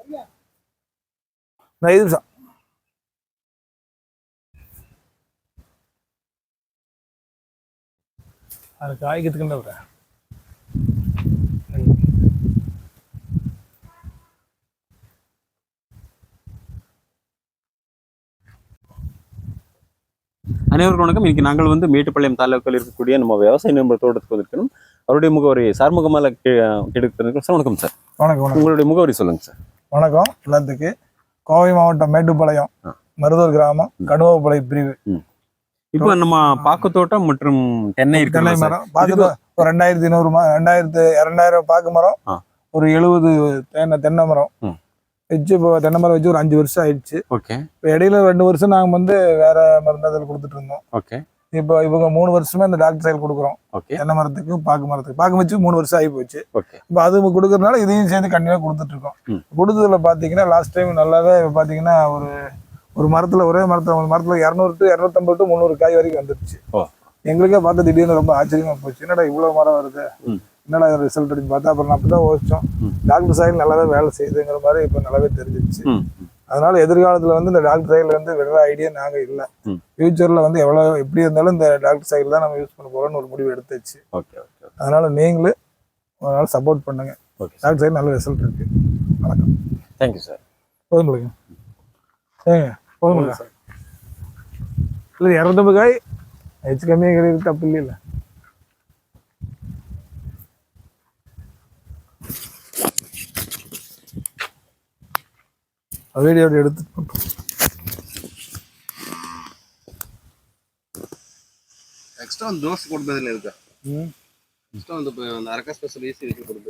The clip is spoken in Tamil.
5 நிமிஷம். அது காய்க்கிறதுக்குன்னு வரேன். அனைவருக்கும் வணக்கம். இன்னைக்கு நாங்கள் வந்து மேட்டுப்பாளையம் தாலுக்காவில் இருக்கக்கூடிய நம்ம விவசாய நிபுணர் தோட்டத்துக்கு வந்திருக்கணும். அவருடைய முகவரி சார்முகமால கிடைத்திருக்கோம் சார். வணக்கம் சார். வணக்கம். உங்களுடைய முகவரி சொல்லுங்க சார். வணக்கம் எல்லாத்துக்கு. கோவை மாவட்டம் மேட்டுப்பாளையம் மருதூர் கிராமம் கடுவாப்பாளைய பிரிவு. இப்போ நம்ம பாக்கு தோட்டம் மற்றும் தென்னை மரம் பாக்கு 2200 பாக்கு மரம், ஒரு 70 தென்னை மரம் வச்சு. இப்போ தென்னை மரம் வச்சு ஒரு 5 வருஷம் ஆயிடுச்சு. ஓகே. இப்போ இடையில 2 வருஷம் நாங்கள் வந்து வேற மருந்ததில் கொடுத்துட்டு இருந்தோம். ஓகே. இப்போ இவங்க 3 வருஷமே இந்த டாக்டர் சைல் கொடுக்குறோம். தென்னை மரத்துக்கும் பாக்கு மரத்துக்கு. பாக்கு வச்சு 3 வருஷம் ஆகி போச்சு. இப்போ அது கொடுக்கறதுனால இதையும் சேர்ந்து கண்டினியூ கொடுத்துட்டு இருக்கோம். கொடுத்ததுல பாத்தீங்கன்னா லாஸ்ட் டைம் நல்லாவே பாத்தீங்கன்னா ஒரு மரத்துல ஒரே மரத்துல 200 to 250 to 300 காய் வரைக்கும் வந்துருச்சு. எங்களுக்கே பார்த்து திடீர்னு ரொம்ப ஆச்சரியமா போச்சு. என்னடா இவ்வளவு மரம் வருது, என்னடா ரிசல்ட் அப்படின்னு பார்த்தா அப்புறம் அப்பதான் யோசிச்சோம், டாக்டர் சைல் நல்லாவே வேலை செய்யுதுங்கிற மாதிரி இப்ப நல்லாவே தெரிஞ்சிருச்சு. அதனால எதிர்காலத்துல வந்து இந்த டாக்டர் சைல் வந்து விடுற ஐடியா நாங்க இல்ல. ஃபியூச்சர்ல வந்து எவ்வளவு எப்படி இருந்தாலும் இந்த டாக்டர் சைல் தான் நம்ம யூஸ் பண்ண போறோம்னு ஒரு முடிவு எடுத்துச்சு. அதனால நீங்களும் ஒரு நாள் சப்போர்ட் பண்ணுங்க. டாக்டர் சைல் நல்ல ரிசல்ட் இருக்கு. வணக்கம். Thank you sir. போதும் ஏங்க போதும் சார். இல்லை 250 காய் ஹெச் கம்மியாக கிடையாது, தப்பு இல்லை. வீடியோ எடுத்து எக்ஸ்ட்ரா வந்து தோசை கொடுப்பதில் இருக்கா? எக்ஸ்ட்ரா வந்து இப்போ அந்த அரக்கா ஸ்பெஷல் ஈஸி வச்சு கொடுப்போம்.